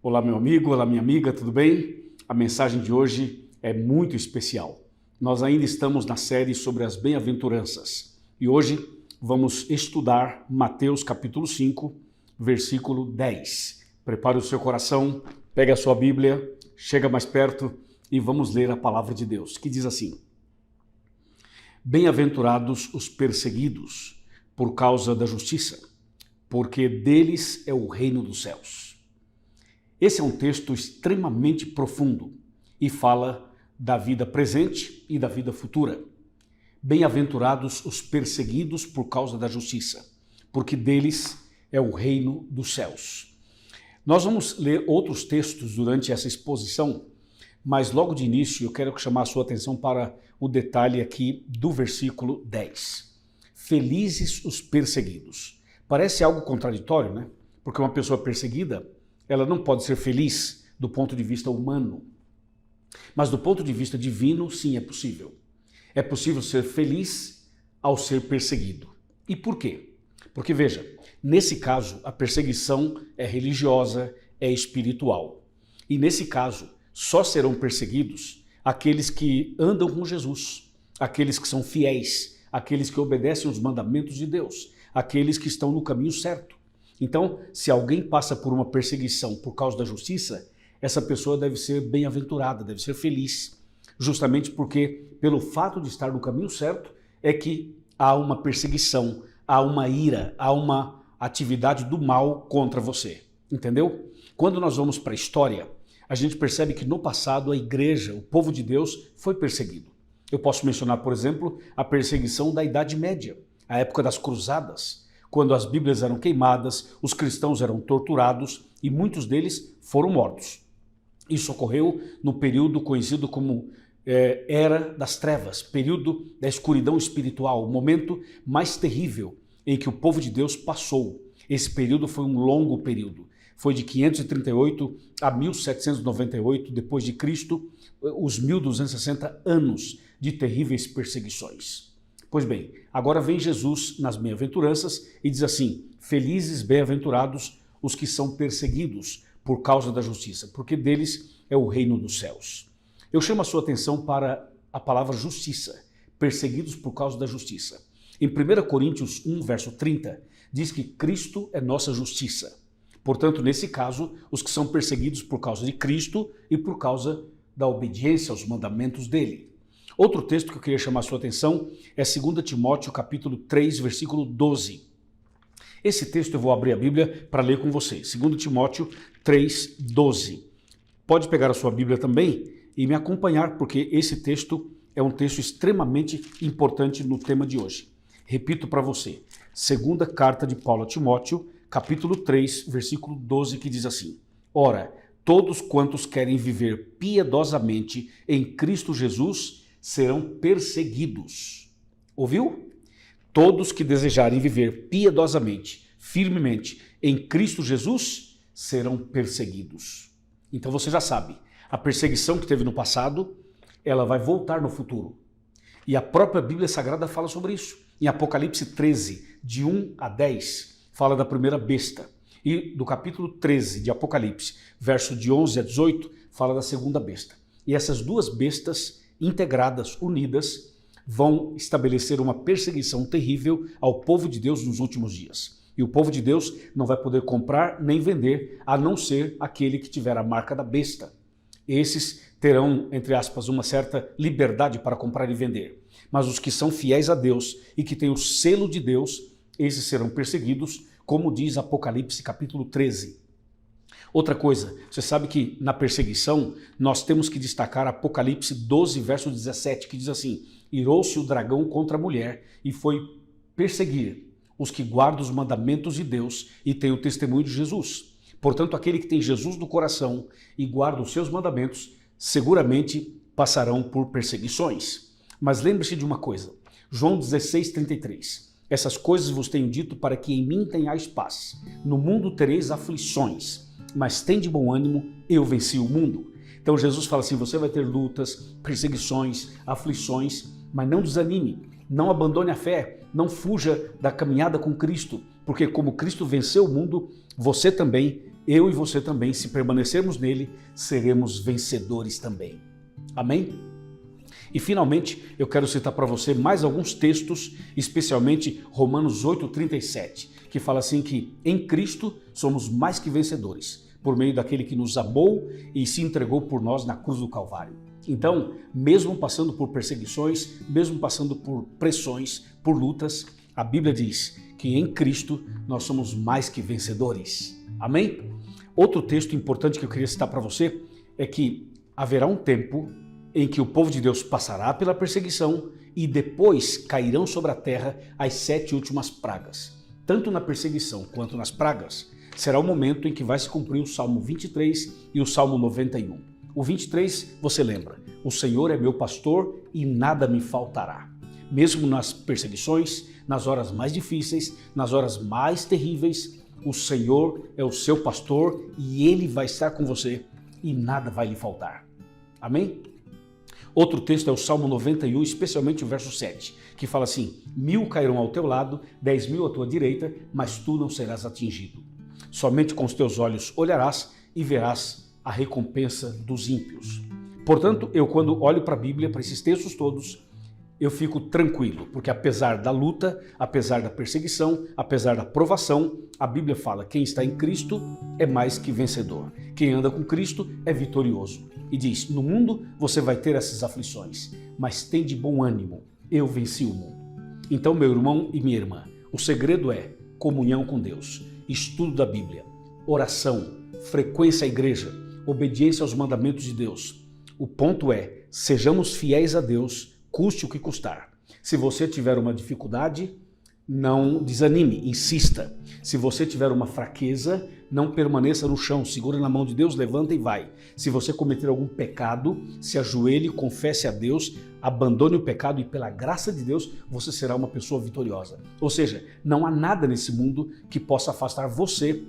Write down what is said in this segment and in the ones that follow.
Olá, meu amigo, olá, minha amiga, tudo bem? A mensagem de hoje é muito especial. Nós ainda estamos na série sobre as bem-aventuranças e hoje vamos estudar Mateus capítulo 5, versículo 10. Prepare o seu coração, pegue a sua Bíblia, chega mais perto e vamos ler a palavra de Deus, que diz assim: Bem-aventurados os perseguidos por causa da justiça, porque deles é o reino dos céus. Esse é um texto extremamente profundo e fala da vida presente e da vida futura. Bem-aventurados os perseguidos por causa da justiça, porque deles é o reino dos céus. Nós vamos ler outros textos durante essa exposição, mas logo de início eu quero chamar a sua atenção para o detalhe aqui do versículo 10. Felizes os perseguidos. Parece algo contraditório, né? Porque uma pessoa perseguida, ela não pode ser feliz do ponto de vista humano. Mas do ponto de vista divino, sim, é possível. É possível ser feliz ao ser perseguido. E por quê? Porque, veja, nesse caso, a perseguição é religiosa, é espiritual. E nesse caso, só serão perseguidos aqueles que andam com Jesus, aqueles que são fiéis, aqueles que obedecem os mandamentos de Deus, aqueles que estão no caminho certo. Então, se alguém passa por uma perseguição por causa da justiça, essa pessoa deve ser bem-aventurada, deve ser feliz, justamente porque, pelo fato de estar no caminho certo, é que há uma perseguição, há uma ira, há uma atividade do mal contra você, entendeu? Quando nós vamos para a história, a gente percebe que no passado a igreja, o povo de Deus, foi perseguido. Eu posso mencionar, por exemplo, a perseguição da Idade Média, a época das cruzadas, quando as Bíblias eram queimadas, os cristãos eram torturados e muitos deles foram mortos. Isso ocorreu no período conhecido como Era das Trevas, período da escuridão espiritual, o momento mais terrível em que o povo de Deus passou. Esse período foi um longo período. Foi de 538 a 1798 depois de Cristo, os 1260 anos de terríveis perseguições. Pois bem, agora vem Jesus nas bem-aventuranças e diz assim: felizes, bem-aventurados os que são perseguidos por causa da justiça, porque deles é o reino dos céus. Eu chamo a sua atenção para a palavra justiça, perseguidos por causa da justiça. Em 1 Coríntios 1, verso 30, diz que Cristo é nossa justiça. Portanto, nesse caso, os que são perseguidos por causa de Cristo e por causa da obediência aos mandamentos dele. Outro texto que eu queria chamar a sua atenção é 2 Timóteo capítulo 3, versículo 12. Esse texto eu vou abrir a Bíblia para ler com você. 2 Timóteo 3, 12. Pode pegar a sua Bíblia também e me acompanhar, porque esse texto é um texto extremamente importante no tema de hoje. Repito para você. Segunda carta de Paulo a Timóteo, capítulo 3, versículo 12, que diz assim: Ora, todos quantos querem viver piedosamente em Cristo Jesus serão perseguidos. Ouviu? Todos que desejarem viver piedosamente, firmemente em Cristo Jesus serão perseguidos. Então você já sabe, a perseguição que teve no passado, ela vai voltar no futuro. E a própria Bíblia Sagrada fala sobre isso. Em Apocalipse 13, de 1 a 10, fala da primeira besta. E do capítulo 13 de Apocalipse, verso de 11 a 18, fala da segunda besta. E essas duas bestas integradas, unidas, vão estabelecer uma perseguição terrível ao povo de Deus nos últimos dias. E o povo de Deus não vai poder comprar nem vender, a não ser aquele que tiver a marca da besta. Esses terão, entre aspas, uma certa liberdade para comprar e vender. Mas os que são fiéis a Deus e que têm o selo de Deus, esses serão perseguidos, como diz Apocalipse capítulo 13. Outra coisa, você sabe que na perseguição nós temos que destacar Apocalipse 12, verso 17, que diz assim: Irou-se o dragão contra a mulher e foi perseguir os que guardam os mandamentos de Deus e têm o testemunho de Jesus. Portanto, aquele que tem Jesus no coração e guarda os seus mandamentos, seguramente passarão por perseguições. Mas lembre-se de uma coisa, João 16, 33. Essas coisas vos tenho dito para que em mim tenhais paz. No mundo tereis aflições, mas tende bom ânimo, eu venci o mundo. Então Jesus fala assim, você vai ter lutas, perseguições, aflições, mas não desanime, não abandone a fé, não fuja da caminhada com Cristo, porque como Cristo venceu o mundo, você também eu e você também, se permanecermos nele, seremos vencedores também. Amém? E finalmente, eu quero citar para você mais alguns textos, especialmente Romanos 8:37, que fala assim que em Cristo somos mais que vencedores, por meio daquele que nos amou e se entregou por nós na cruz do Calvário. Então, mesmo passando por perseguições, mesmo passando por pressões, por lutas, a Bíblia diz que em Cristo nós somos mais que vencedores. Amém? Outro texto importante que eu queria citar para você é que haverá um tempo em que o povo de Deus passará pela perseguição e depois cairão sobre a terra as 7 últimas pragas. Tanto na perseguição quanto nas pragas, será o momento em que vai se cumprir o Salmo 23 e o Salmo 91. O 23, você lembra, o Senhor é meu pastor e nada me faltará. Mesmo nas perseguições, nas horas mais difíceis, nas horas mais terríveis, o Senhor é o seu pastor e Ele vai estar com você e nada vai lhe faltar. Amém? Outro texto é o Salmo 91, especialmente o verso 7, que fala assim: 1000 cairão ao teu lado, 10.000 à tua direita, mas tu não serás atingido. Somente com os teus olhos olharás e verás a recompensa dos ímpios. Portanto, eu quando olho para a Bíblia, para esses textos todos, eu fico tranquilo, porque apesar da luta, apesar da perseguição, apesar da provação, a Bíblia fala: quem está em Cristo é mais que vencedor. Quem anda com Cristo é vitorioso. E diz: no mundo você vai ter essas aflições, mas tem de bom ânimo, eu venci o mundo. Então, meu irmão e minha irmã, o segredo é comunhão com Deus, estudo da Bíblia, oração, frequência à igreja, obediência aos mandamentos de Deus. O ponto é, sejamos fiéis a Deus, custe o que custar. Se você tiver uma dificuldade, não desanime, insista. Se você tiver uma fraqueza, não permaneça no chão, segura na mão de Deus, levanta e vai. Se você cometer algum pecado, se ajoelhe, confesse a Deus, abandone o pecado e pela graça de Deus você será uma pessoa vitoriosa. Ou seja, não há nada nesse mundo que possa afastar você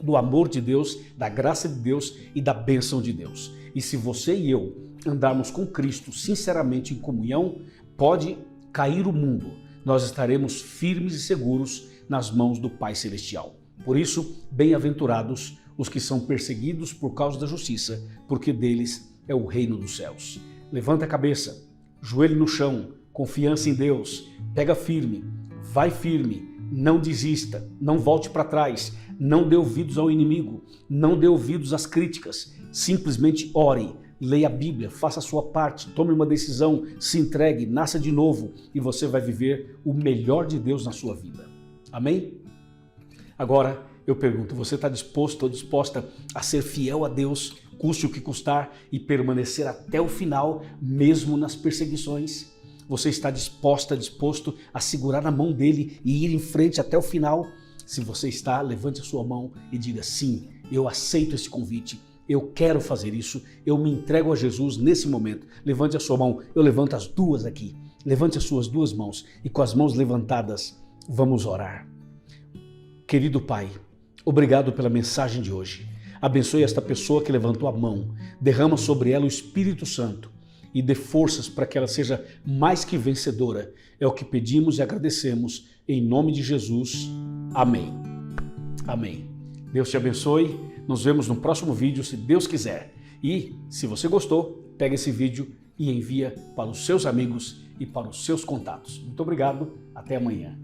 do amor de Deus, da graça de Deus e da bênção de Deus. E se você e eu andarmos com Cristo sinceramente em comunhão, pode cair o mundo, nós estaremos firmes e seguros nas mãos do Pai Celestial. Por isso, bem-aventurados os que são perseguidos por causa da justiça, porque deles é o reino dos céus. Levanta a cabeça, joelho no chão, confiança em Deus, pega firme, vai firme, não desista, não volte para trás, não dê ouvidos ao inimigo, não dê ouvidos às críticas, simplesmente ore, leia a Bíblia, faça a sua parte, tome uma decisão, se entregue, nasça de novo e você vai viver o melhor de Deus na sua vida. Amém? Agora eu pergunto, você está disposto ou disposta a ser fiel a Deus, custe o que custar e permanecer até o final, mesmo nas perseguições? Você está disposto a segurar na mão dele e ir em frente até o final? Se você está, levante a sua mão e diga: sim, eu aceito esse convite. Eu quero fazer isso, eu me entrego a Jesus nesse momento. Levante a sua mão, eu levanto as duas aqui. Levante as suas duas mãos e com as mãos levantadas, vamos orar. Querido Pai, obrigado pela mensagem de hoje. Abençoe esta pessoa que levantou a mão, derrama sobre ela o Espírito Santo e dê forças para que ela seja mais que vencedora. É o que pedimos e agradecemos em nome de Jesus. Amém. Amém. Deus te abençoe. Nos vemos no próximo vídeo, se Deus quiser. E, se você gostou, pega esse vídeo e envia para os seus amigos e para os seus contatos. Muito obrigado, até amanhã.